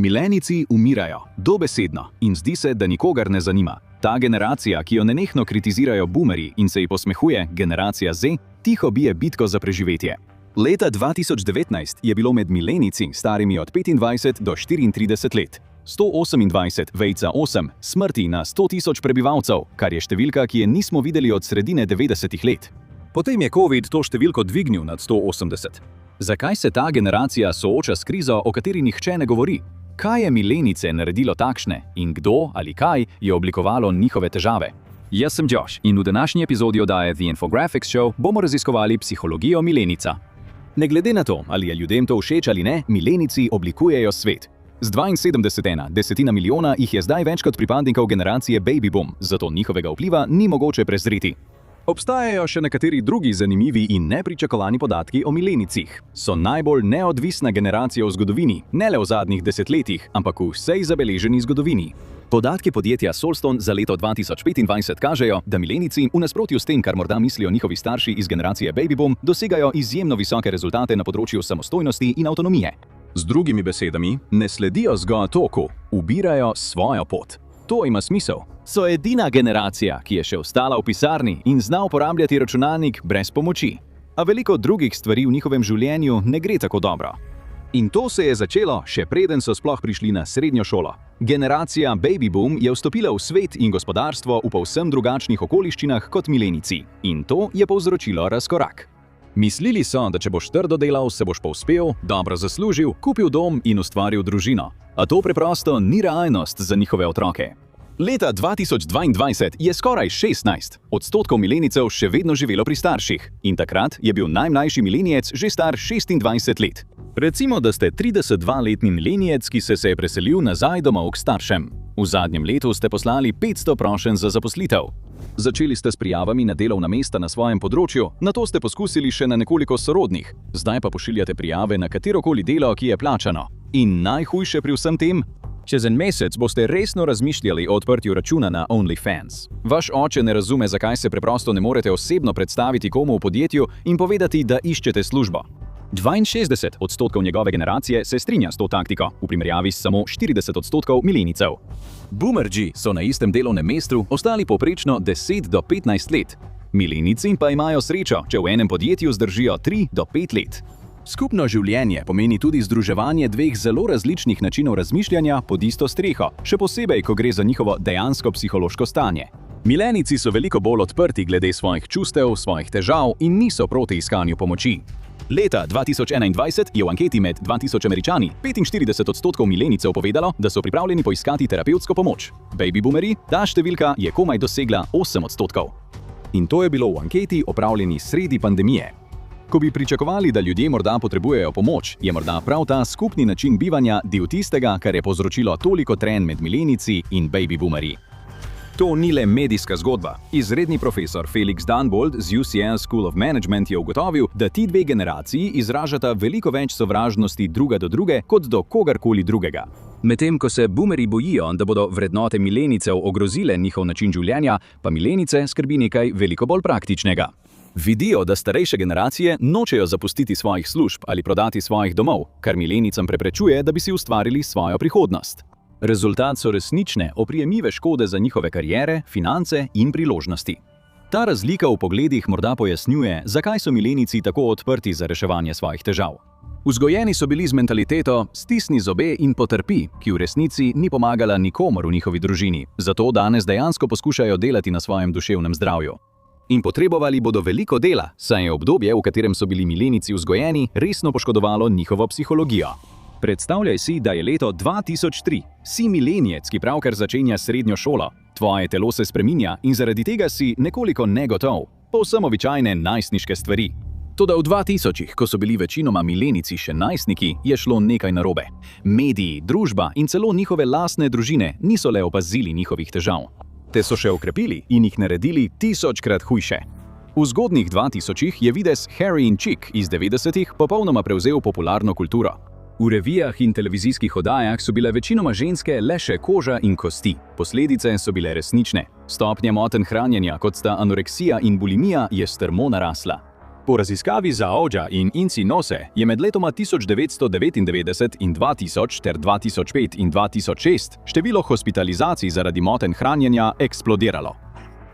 Milenijci umirajo, dobesedno, in zdi se, da nikogar ne zanima. Ta generacija, ki jo nenehno kritizirajo boomerji in se ji posmehuje, generacija Z, tiho bije bitko za preživetje. Leta 2019 je bilo med milenijci starimi od 25 do 34 let 128,8 smrti na 100.000 prebivalcev, kar je številka, ki je nismo videli od sredine 90-ih let. Potem je COVID to številko dvignil nad 180. Zakaj se ta generacija sooča s krizo, o kateri nihče ne govori? Kaj je milenijce naredilo takšne in kdo ali kaj je oblikovalo njihove težave? Jaz sem Josh in v današnji epizodi oddaje The Infographics Show bomo raziskovali psihologijo milenijca. Ne glede na to, ali je ljudem to všeč ali ne, milenijci oblikujejo svet. Z 72,1 milijona jih je zdaj več kot pripadnikov generacije Baby Boom, zato njihovega vpliva ni mogoče prezreti. Obstajajo še nekateri drugi zanimivi in nepričakovani podatki o milenijcih. So najbolj neodvisna generacija v zgodovini, ne le v zadnjih desetletjih, ampak v vsej zabeleženi zgodovini. Podatki podjetja Solston za leto 2025 kažejo, da milenijci, v nasprotju s tem, kar morda mislijo njihovi starši iz generacije Baby Boom, dosegajo izjemno visoke rezultate na področju samostojnosti in avtonomije. Z drugimi besedami, ne sledijo zgolj toku, ubirajo svojo pot. To ima smisel. So edina generacija, ki je še ostala v pisarni in zna uporabljati računalnik brez pomoči. A veliko drugih stvari v njihovem življenju ne gre tako dobro. In to se je začelo, še preden so sploh prišli na srednjo šolo. Generacija Baby Boom je vstopila v svet in gospodarstvo v povsem drugačnih okoliščinah kot milenijci. In to je povzročilo razkorak. Mislili so, da če boš trdo delal, se boš povzpel, dobro zaslužil, kupil dom in ustvaril družino. A to preprosto ni realnost za njihove otroke. Leta 2022 je skoraj 16% milenijcev še vedno živelo pri starših in takrat je bil najmlajši milenijec že star 26 let. Recimo, da ste 32-letni milenijec, ki se je preselil nazaj domov k staršem. V zadnjem letu ste poslali 500 prošenj za zaposlitev. Začeli ste s prijavami na delovna mesta na svojem področju, nato ste poskusili še na nekoliko sorodnih, zdaj pa pošiljate prijave na katerokoli delo, ki je plačano. In najhujše pri vsem tem? Čez en mesec boste resno razmišljali o odprtju računa na OnlyFans. Vaš oče ne razume, zakaj se preprosto ne morete osebno predstaviti komu v podjetju in povedati, da iščete službo. 62% njegove generacije se strinja s to taktiko, v primerjavi s samo 40% milenijcev. Boomerji so na istem delovnem mestu ostali povprečno 10 do 15 let. Milenijci pa imajo srečo, če v enem podjetju zdržijo 3 do 5 let. Skupno življenje pomeni tudi združevanje dveh zelo različnih načinov razmišljanja pod isto streho, še posebej, ko gre za njihovo dejansko psihološko stanje. Milenijci so veliko bolj odprti glede svojih čustev, svojih težav in niso proti iskanju pomoči. Leta 2021 je v anketi med 2000 Američani 45% milenijcev povedalo, da so pripravljeni poiskati terapevtsko pomoč. Baby boomerji, ta številka je komaj dosegla 8%. In to je bilo v anketi opravljeni sredi pandemije. Ko bi pričakovali, da ljudje morda potrebujejo pomoč, je morda prav ta skupni način bivanja del tistega, kar je povzročilo toliko trenj med milenijci in baby boomerji. To ni le medijska zgodba. Izredni profesor Felix Danbold z UCL School of Management je ugotovil, da ti dve generaciji izražata veliko več sovražnosti druga do druge kot do kogarkoli drugega. Medtem ko se boomerji bojijo, da bodo vrednote milenijcev ogrozile njihov način življenja, pa milenice skrbi nekaj veliko bolj praktičnega. Vidijo, da starejše generacije nočejo zapustiti svojih služb ali prodati svojih domov, kar milenijcem preprečuje, da bi si ustvarili svojo prihodnost. Rezultat so resnične, oprijemljive škode za njihove kariere, finance in priložnosti. Ta razlika v pogledih morda pojasnjuje, zakaj so milenijci tako odprti za reševanje svojih težav. Vzgojeni so bili z mentaliteto stisni zobe in potrpi, ki v resnici ni pomagala nikomur v njihovi družini, zato danes dejansko poskušajo delati na svojem duševnem zdravju. In potrebovali bodo veliko dela, saj je obdobje, v katerem so bili milenijci vzgojeni, resno poškodovalo njihovo psihologijo. Predstavljaj si, da je leto 2003. Si milenijec, ki pravkar začenja srednjo šolo. Tvoje telo se spreminja in zaradi tega si nekoliko negotov. Povsem običajne najstniške stvari. Toda v 2000-ih, ko so bili večinoma milenijci še najstniki, je šlo nekaj narobe. Mediji, družba in celo njihove lastne družine niso le opazili njihovih težav. Te so še okrepili in jih naredili 1000-krat hujše. V zgodnjih 2000-ih je videz Harry in Chick iz 90-ih popolnoma prevzel popularno kulturo. V revijah in televizijskih oddajah so bile večinoma ženske le še koža in kosti. Posledice so bile resnične. Stopnja motenj hranjenja, kot sta anoreksija in bulimija, je strmo narasla. Po raziskavi Zaođa in Inci Nose je med letoma 1999 in 2000 ter 2005 in 2006 število hospitalizacij zaradi motenj hranjenja eksplodiralo.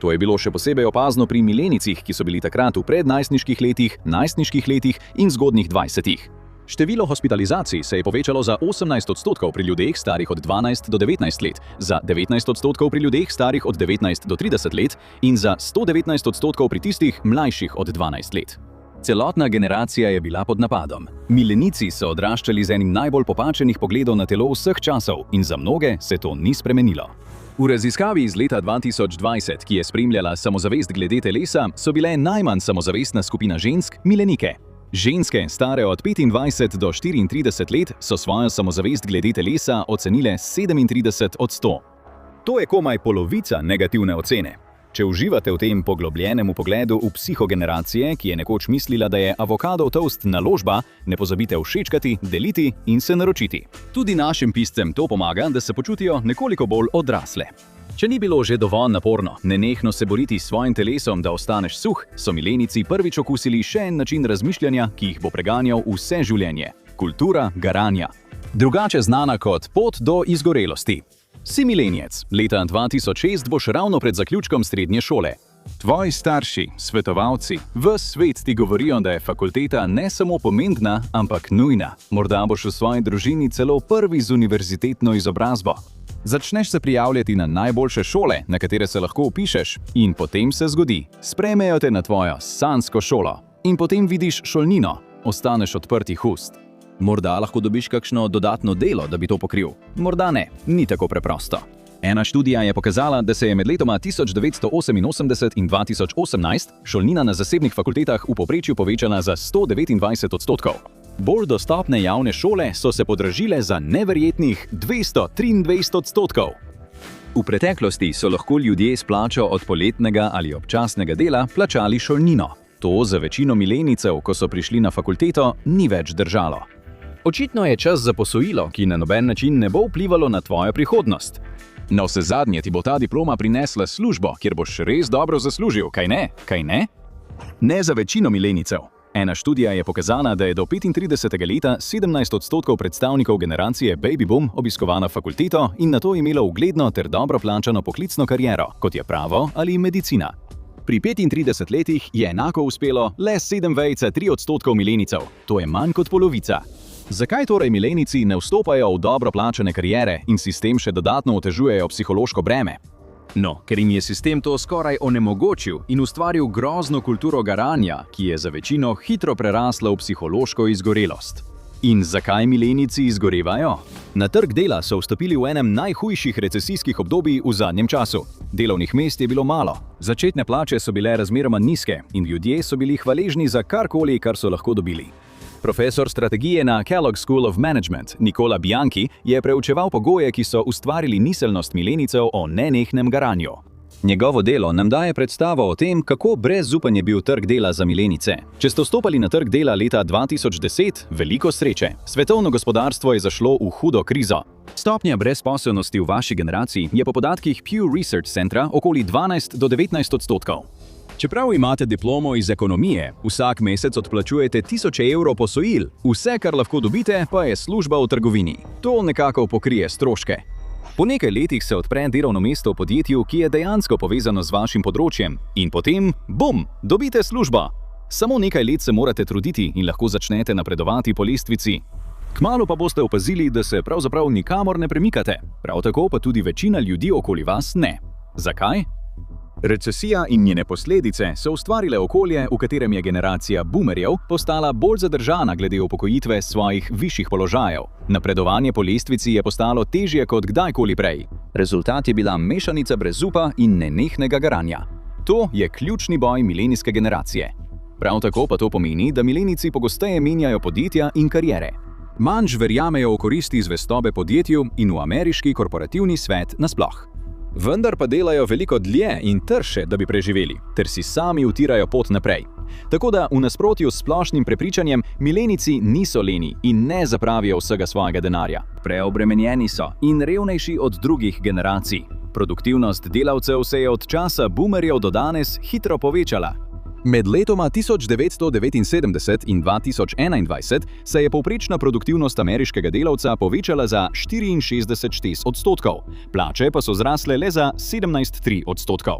To je bilo še posebej opazno pri milenijcih, ki so bili takrat v prednajstniških letih, najstniških letih in zgodnjih 20-ih. Število hospitalizacij se je povečalo za 18% pri ljudeh starih od 12 do 19 let, za 19% pri ljudeh starih od 19 do 30 let in za 119% pri tistih mlajših od 12 let. Celotna generacija je bila pod napadom. Milenijci so odraščali z enim najbolj popačenih pogledov na telo vseh časov in za mnoge se to ni spremenilo. V raziskavi iz leta 2020, ki je spremljala samozavest glede telesa, so bile najmanj samozavestna skupina žensk milenike. Ženske, stare od 25 do 34 let, so svojo samozavest glede telesa ocenile 37 od 100. To je komaj polovica negativne ocene. Če uživate v tem poglobljenem pogledu v psihogeneracije, ki je nekoč mislila, da je avokadov toast naložba, ne pozabite všečkati, deliti in se naročiti. Tudi našim piscem to pomaga, da se počutijo nekoliko bolj odrasle. Če ni bilo že dovolj naporno, nenehno se boriti s svojim telesom, da ostaneš suh, so milenijci prvič okusili še en način razmišljanja, ki jih bo preganjal vse življenje – kultura garanja. Drugače znana kot pot do izgorelosti. Si milenijec, leta 2006 boš ravno pred zaključkom srednje šole. Tvoji starši, svetovalci, ves svet ti govorijo, da je fakulteta ne samo pomembna, ampak nujna. Morda boš v svoji družini celo prvi z univerzitetno izobrazbo. Začneš se prijavljati na najboljše šole, na katere se lahko vpišeš, in potem se zgodi. Sprejmejo te na tvojo sanjsko šolo. In potem vidiš šolnino, ostaneš odprtih ust. Morda lahko dobiš kakšno dodatno delo, da bi to pokril. Morda ne, ni tako preprosto. Ena študija je pokazala, da se je med letoma 1988 in 2018 šolnina na zasebnih fakultetah v povprečju povečala za 129%. Bolj dostopne javne šole so se podražile za neverjetnih 223%. V preteklosti so lahko ljudje s plačo od poletnega ali občasnega dela plačali šolnino. To za večino milenijcev, ko so prišli na fakulteto, ni več držalo. Očitno je čas za posojilo, ki na noben način ne bo vplivalo na tvojo prihodnost. Na vsezadnje ti bo ta diploma prinesla službo, kjer boš res dobro zaslužil, kaj ne? Kaj ne? Ne za večino milenijcev. Ena študija je pokazala, da je do 35. leta 17% predstavnikov generacije Baby Boom obiskovalo fakulteto in nato imelo ugledno ter dobro plačano poklicno kariero, kot je pravo ali medicina. Pri 35 letih je enako uspelo le 7,3% milenijcev, to je manj kot polovica. Zakaj torej milenijci ne vstopajo v dobro plačane kariere in si s tem še dodatno otežujejo psihološko breme? No, ker jim je sistem to skoraj onemogočil in ustvaril grozno kulturo garanja, ki je za večino hitro prerasla v psihološko izgorelost. In zakaj milenijci izgorevajo? Na trg dela so vstopili v enem najhujših recesijskih obdobij v zadnjem času. Delovnih mest je bilo malo, začetne plače so bile razmeroma nizke in ljudje so bili hvaležni za karkoli, kar so lahko dobili. Profesor strategije na Kellogg School of Management, Nicola Bianchi, je preučeval pogoje, ki so ustvarili miselnost milenijcev o nenehnem garanju. Njegovo delo nam daje predstavo o tem, kako brezzupen je bil trg dela za milenijce. Če ste vstopali na trg dela leta 2010, veliko sreče. Svetovno gospodarstvo je zašlo v hudo krizo. Stopnja brezposelnosti v vaši generaciji je po podatkih Pew Research Centra okoli 12 do 19%. Čeprav imate diplomo iz ekonomije, vsak mesec odplačujete tisoče evrov posojil, vse, kar lahko dobite, pa je služba v trgovini. To nekako pokrije stroške. Po nekaj letih se odpre delovno mesto v podjetju, ki je dejansko povezano z vašim področjem, in potem, bum, dobite službo. Samo nekaj let se morate truditi in lahko začnete napredovati po lestvici. Kmalu pa boste opazili, da se pravzaprav nikamor ne premikate, prav tako pa tudi večina ljudi okoli vas ne. Zakaj? Recesija in njene posledice so ustvarile okolje, v katerem je generacija boomerjev postala bolj zadržana glede upokojitve svojih višjih položajev. Napredovanje po lestvici je postalo težje kot kdajkoli prej. Rezultat je bila mešanica brezupa in nenehnega garanja. To je ključni boj milenijske generacije. Prav tako pa to pomeni, da milenijci pogosteje menjajo podjetja in kariere. Manj verjamejo v koristi zvestobe podjetju in v ameriški korporativni svet nasploh. Vendar pa delajo veliko dlje in trše, da bi preživeli, ter si sami utirajo pot naprej. Tako da v nasprotju s splošnim prepričanjem, milenijci niso leni in ne zapravijo vsega svojega denarja. Preobremenjeni so in revnejši od drugih generacij. Produktivnost delavcev se je od časa boomerjev do danes hitro povečala. Med letoma 1979 in 2021 se je povprečna produktivnost ameriškega delavca povečala za 64,4%, plače pa so zrasle le za 17,3%.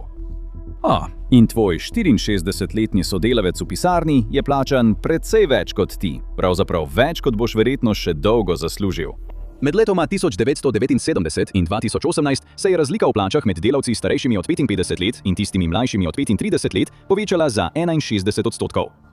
In tvoj 64-letni sodelavec v pisarni je plačan precej več kot ti, pravzaprav več kot boš verjetno še dolgo zaslužil. Med letoma 1979 in 2018 se je razlika v plačah med delavci starejšimi od 55 let in tistimi mlajšimi od 35 let povečala za 61%.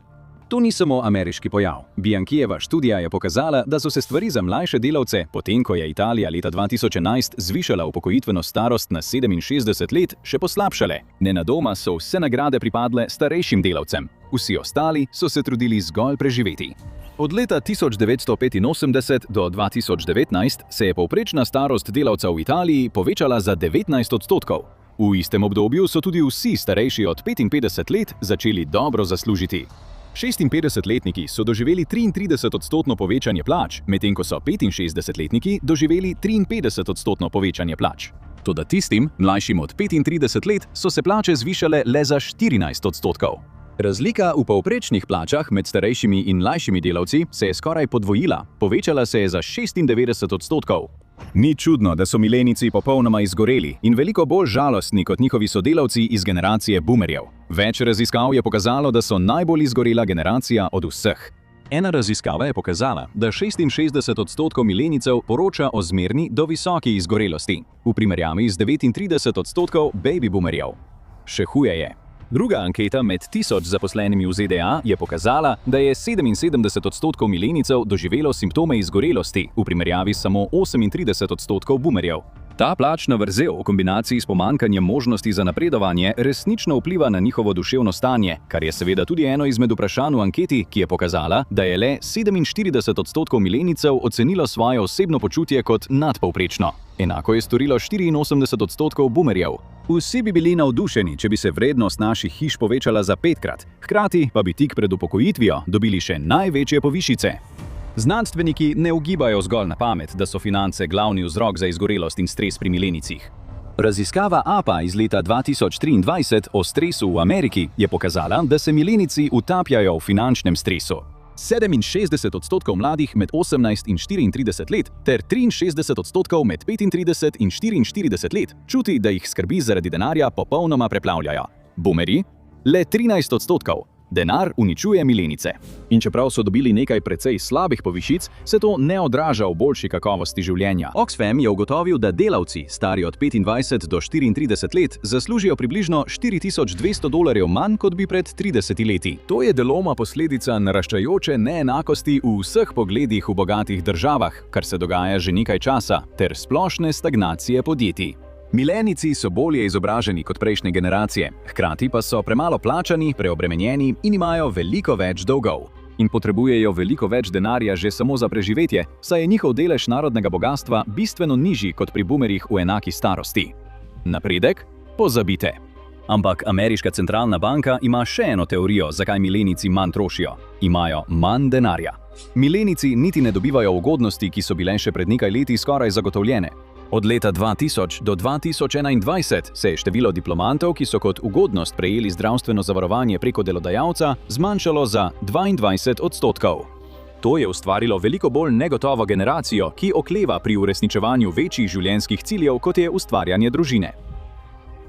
To ni samo ameriški pojav. Bianchijeva študija je pokazala, da so se stvari za mlajše delavce, potem ko je Italija leta 2011 zvišala upokojitveno starost na 67 let, še poslabšale. Nenadoma so vse nagrade pripadle starejšim delavcem. Vsi ostali so se trudili zgolj preživeti. Od leta 1985 do 2019 se je povprečna starost delavca v Italiji povečala za 19%. V istem obdobju so tudi vsi starejši od 55 let začeli dobro zaslužiti. 56-letniki so doživeli 33% povečanje plač, medtem ko so 65-letniki doživeli 53% povečanje plač. Toda tistim, mlajšim od 35 let, so se plače zvišale le za 14%. Razlika v povprečnih plačah med starejšimi in mlajšimi delavci se je skoraj podvojila, povečala se je za 96%. Ni čudno, da so milenijci popolnoma izgoreli in veliko bolj žalostni kot njihovi sodelavci iz generacije boomerjev. Več raziskav je pokazalo, da so najbolj izgorela generacija od vseh. Ena raziskava je pokazala, da 66% milenijcev poroča o zmerni do visoki izgorelosti, v primerjavi z 39% baby boomerjev. Še huje je. Druga anketa med 1000 zaposlenimi v ZDA je pokazala, da je 77% milenijcev doživelo simptome izgorelosti, v primerjavi s samo 38% boomerjev. Ta plačna vrzel v kombinaciji s pomanjkanjem možnosti za napredovanje resnično vpliva na njihovo duševno stanje, kar je seveda tudi eno izmed vprašanj v anketi, ki je pokazala, da je le 47% milenijcev ocenilo svoje osebno počutje kot nadpovprečno. Enako je storilo 84% boomerjev. Vsi bi bili navdušeni, če bi se vrednost naših hiš povečala za 5-krat, hkrati pa bi tik pred upokojitvijo dobili še največje povišice. Znanstveniki ne ugibajo zgolj na pamet, da so finance glavni vzrok za izgorelost in stres pri milenijcih. Raziskava APA iz leta 2023 o stresu v Ameriki je pokazala, da se milenijci utapljajo v finančnem stresu. 67% mladih med 18 in 34 let ter 63% med 35 in 44 let čuti, da jih skrbi zaradi denarja popolnoma preplavljajo. Boomerji? Le 13%. Denar uničuje milenice. In čeprav so dobili nekaj precej slabih povišic, se to ne odraža v boljši kakovosti življenja. Oxfam je ugotovil, da delavci, stari od 25 do 34 let, zaslužijo približno $4200 manj, kot bi pred 30 leti. To je deloma posledica naraščajoče neenakosti v vseh pogledih v bogatih državah, kar se dogaja že nekaj časa, ter splošne stagnacije podjetij. Milenijci so bolje izobraženi kot prejšnje generacije, hkrati pa so premalo plačani, preobremenjeni in imajo veliko več dolgov. In potrebujejo veliko več denarja že samo za preživetje, saj je njihov delež narodnega bogastva bistveno nižji kot pri boomerjih v enaki starosti. Napredek? Pozabite. Ampak ameriška centralna banka ima še eno teorijo, zakaj milenijci manj trošijo. Imajo manj denarja. Milenijci niti ne dobivajo ugodnosti, ki so bile še pred nekaj leti skoraj zagotovljene. Od leta 2000 do 2021 se je število diplomantov, ki so kot ugodnost prejeli zdravstveno zavarovanje preko delodajalca, zmanjšalo za 22%. To je ustvarilo veliko bolj negotovo generacijo, ki okleva pri uresničevanju večjih življenjskih ciljev, kot je ustvarjanje družine.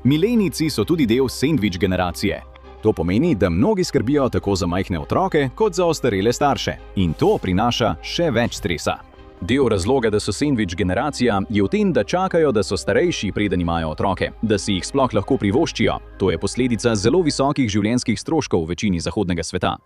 Milenijci so tudi del sendvič generacije. To pomeni, da mnogi skrbijo tako za majhne otroke, kot za ostarele starše. In to prinaša še več stresa. Del razloga, da so sendvič generacija, je v tem, da čakajo, da so starejši, preden imajo otroke, da si jih sploh lahko privoščijo. To je posledica zelo visokih življenjskih stroškov v večini zahodnega sveta.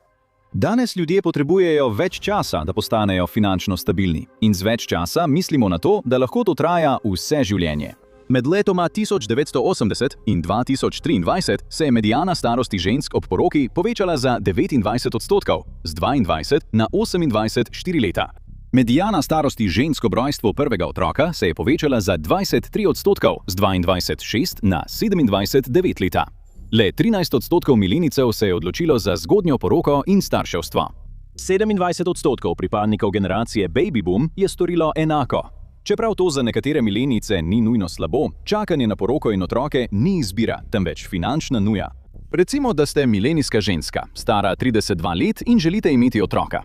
Danes ljudje potrebujejo več časa, da postanejo finančno stabilni. In z več časa mislimo na to, da lahko to traja vse življenje. Med letoma 1980 in 2023 se je mediana starosti žensk ob poroki povečala za 29%, z 22 na 28,4 leta. Mediana starosti žensk ob rojstvu prvega otroka se je povečala za 23%, z 22,6 na 27,9 leta. Le 13% milenijcev se je odločilo za zgodnjo poroko in starševstvo. 27% pripadnikov generacije baby boom je storilo enako. Čeprav to za nekatere milenijce ni nujno slabo, čakanje na poroko in otroke ni izbira, temveč finančna nuja. Recimo, da ste milenijska ženska, stara 32 let in želite imeti otroka.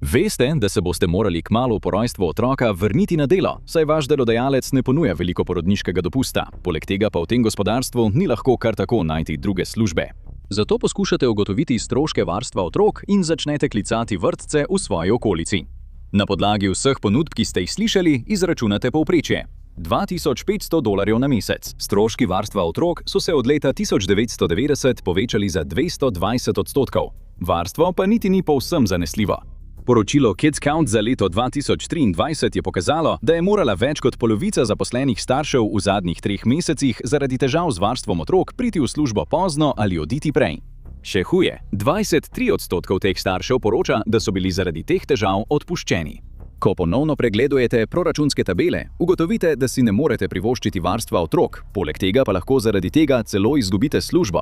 Veste, da se boste morali kmalu po rojstvu otroka vrniti na delo, saj vaš delodajalec ne ponuja veliko porodniškega dopusta, poleg tega pa v tem gospodarstvu ni lahko kar tako najti druge službe. Zato poskušate ugotoviti stroške varstva otrok in začnete klicati vrtce v svoji okolici. Na podlagi vseh ponudb, ki ste jih slišali, izračunate povprečje. $2500 na mesec. Stroški varstva otrok so se od leta 1990 povečali za 220%. Varstvo pa niti ni povsem zanesljivo. Poročilo Kids Count za leto 2023 je pokazalo, da je morala več kot polovica zaposlenih staršev v zadnjih 3 mesecih zaradi težav z varstvom otrok priti v službo pozno ali oditi prej. Še huje, 23% teh staršev poroča, da so bili zaradi teh težav odpuščeni. Ko ponovno pregledujete proračunske tabele, ugotovite, da si ne morete privoščiti varstva otrok, poleg tega pa lahko zaradi tega celo izgubite službo.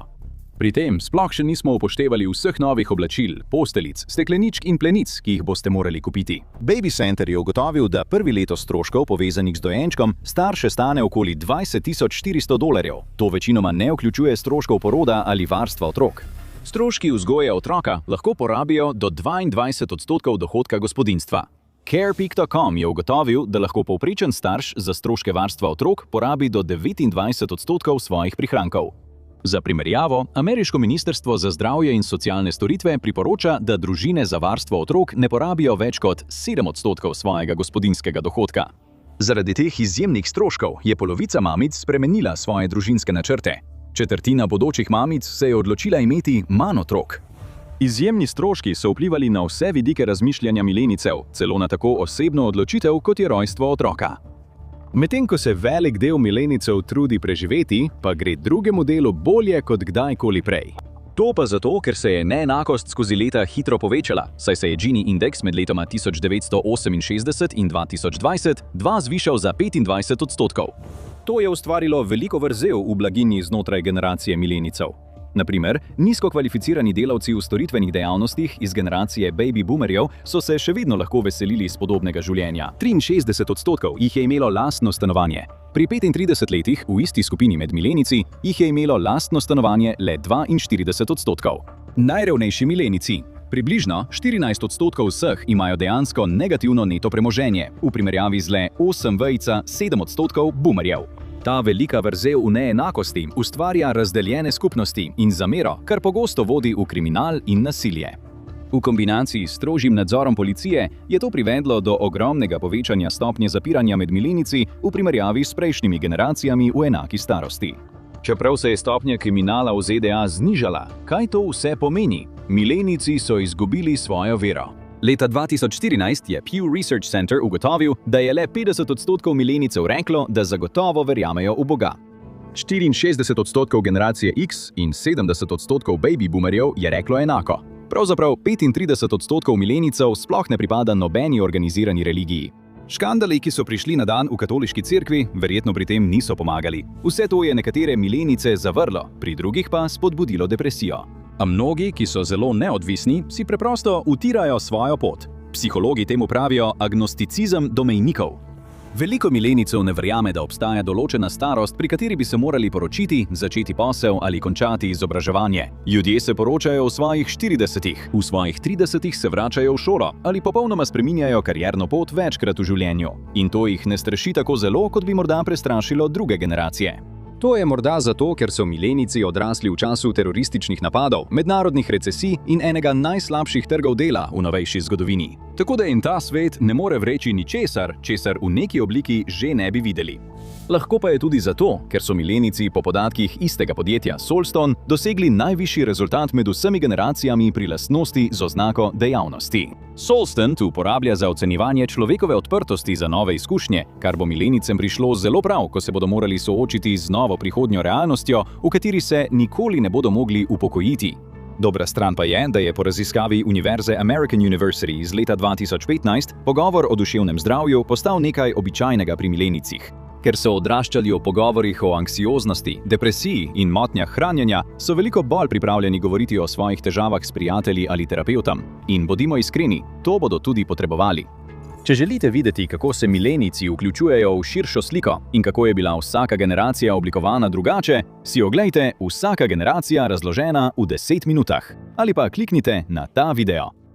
Pri tem sploh še nismo upoštevali vseh novih oblačil, posteljic, stekleničk in plenic, ki jih boste morali kupiti. Baby Center je ugotovil, da prvi leto stroškov povezanih z dojenčkom starše stane okoli $20,400. To večinoma ne vključuje stroškov poroda ali varstva otrok. Stroški vzgoje otroka lahko porabijo do 22% dohodka gospodinjstva. Carepeak.com je ugotovil, da lahko povprečen starš za stroške varstva otrok porabi do 29% svojih prihrankov. Za primerjavo, ameriško ministrstvo za zdravje in socialne storitve priporoča, da družine za varstvo otrok ne porabijo več kot 7% svojega gospodinjskega dohodka. Zaradi teh izjemnih stroškov je polovica mamic spremenila svoje družinske načrte. Četrtina bodočih mamic se je odločila imeti manj otrok. Izjemni stroški so vplivali na vse vidike razmišljanja milenicev, celo na tako osebno odločitev, kot je rojstvo otroka. Medtem ko se velik del milenicev trudi preživeti, pa gre drugemu delu bolje kot kdajkoli prej. To pa zato, ker se je neenakost skozi leta hitro povečala, saj se je Gini indeks med letoma 1968 in 2020 zvišal za 25%. To je ustvarilo veliko vrzel v blaginji znotraj generacije milenicev. Naprimer, nizko kvalificirani delavci v storitvenih dejavnostih iz generacije baby boomerjev so se še vedno lahko veselili spodobnega življenja. 63% jih je imelo lastno stanovanje. Pri 35 letih v isti skupini med milenici jih je imelo lastno stanovanje le 42%. Najrevnejši milenici. Približno 14% vseh imajo dejansko negativno neto premoženje, v primerjavi z le 8,7% boomerjev. Ta velika vrzel v neenakosti ustvarja razdeljene skupnosti in zamero, kar pogosto vodi v kriminal in nasilje. V kombinaciji s strožjim nadzorom policije je to privedlo do ogromnega povečanja stopnje zapiranja med milenici v primerjavi s prejšnjimi generacijami v enaki starosti. Čeprav se je stopnja kriminala v ZDA znižala, kaj to vse pomeni? Milenici so izgubili svojo vero. Leta 2014 je Pew Research Center ugotovil, da je le 50% milenicev reklo, da zagotovo verjamejo v Boga. 64% generacije X in 70% baby boomerjev je reklo enako. Pravzaprav 35% milenicev sploh ne pripada nobeni organizirani religiji. Škandali, ki so prišli na dan v katoliški cerkvi, verjetno pri tem niso pomagali. Vse to je nekatere milenice zavrlo, pri drugih pa spodbudilo depresijo. A mnogi, ki so zelo neodvisni, si preprosto utirajo svojo pot. Psihologi temu pravijo agnosticizem do mejnikov. Veliko milenicev ne verjame, da obstaja določena starost, pri kateri bi se morali poročiti, začeti posel ali končati izobraževanje. Ljudje se poročajo v svojih 40-ih, v svojih 30-ih se vračajo v šolo ali popolnoma spreminjajo karierno pot večkrat v življenju. In to jih ne straši tako zelo, kot bi morda prestrašilo druge generacije. To je morda zato, ker so milenici odrasli v času terorističnih napadov, mednarodnih recesij in enega najslabših trgov dela v novejši zgodovini. Tako da jim ta svet ne more vreči ničesar, česar v neki obliki že ne bi videli. Lahko pa je tudi zato, ker so milenici po podatkih istega podjetja Solston dosegli najvišji rezultat med vsemi generacijami pri lastnosti z oznako dejavnosti. Solston tu uporablja za ocenjevanje človekove odprtosti za nove izkušnje, kar bo milenicem prišlo zelo prav, ko se bodo morali soočiti z novo prihodnjo realnostjo, v kateri se nikoli ne bodo mogli upokojiti. Dobra stran pa je, da je po raziskavi Univerze American University iz leta 2015 pogovor o duševnem zdravju postal nekaj običajnega pri milenicih. Ker so odraščali o pogovorih o anksioznosti, depresiji in motnjah hranjenja, so veliko bolj pripravljeni govoriti o svojih težavah s prijatelji ali terapevtom. In bodimo iskreni, to bodo tudi potrebovali. Če želite videti, kako se milenijci vključujejo v širšo sliko in kako je bila vsaka generacija oblikovana drugače, si oglejte Vsaka generacija razložena v 10 minutah ali pa kliknite na ta video.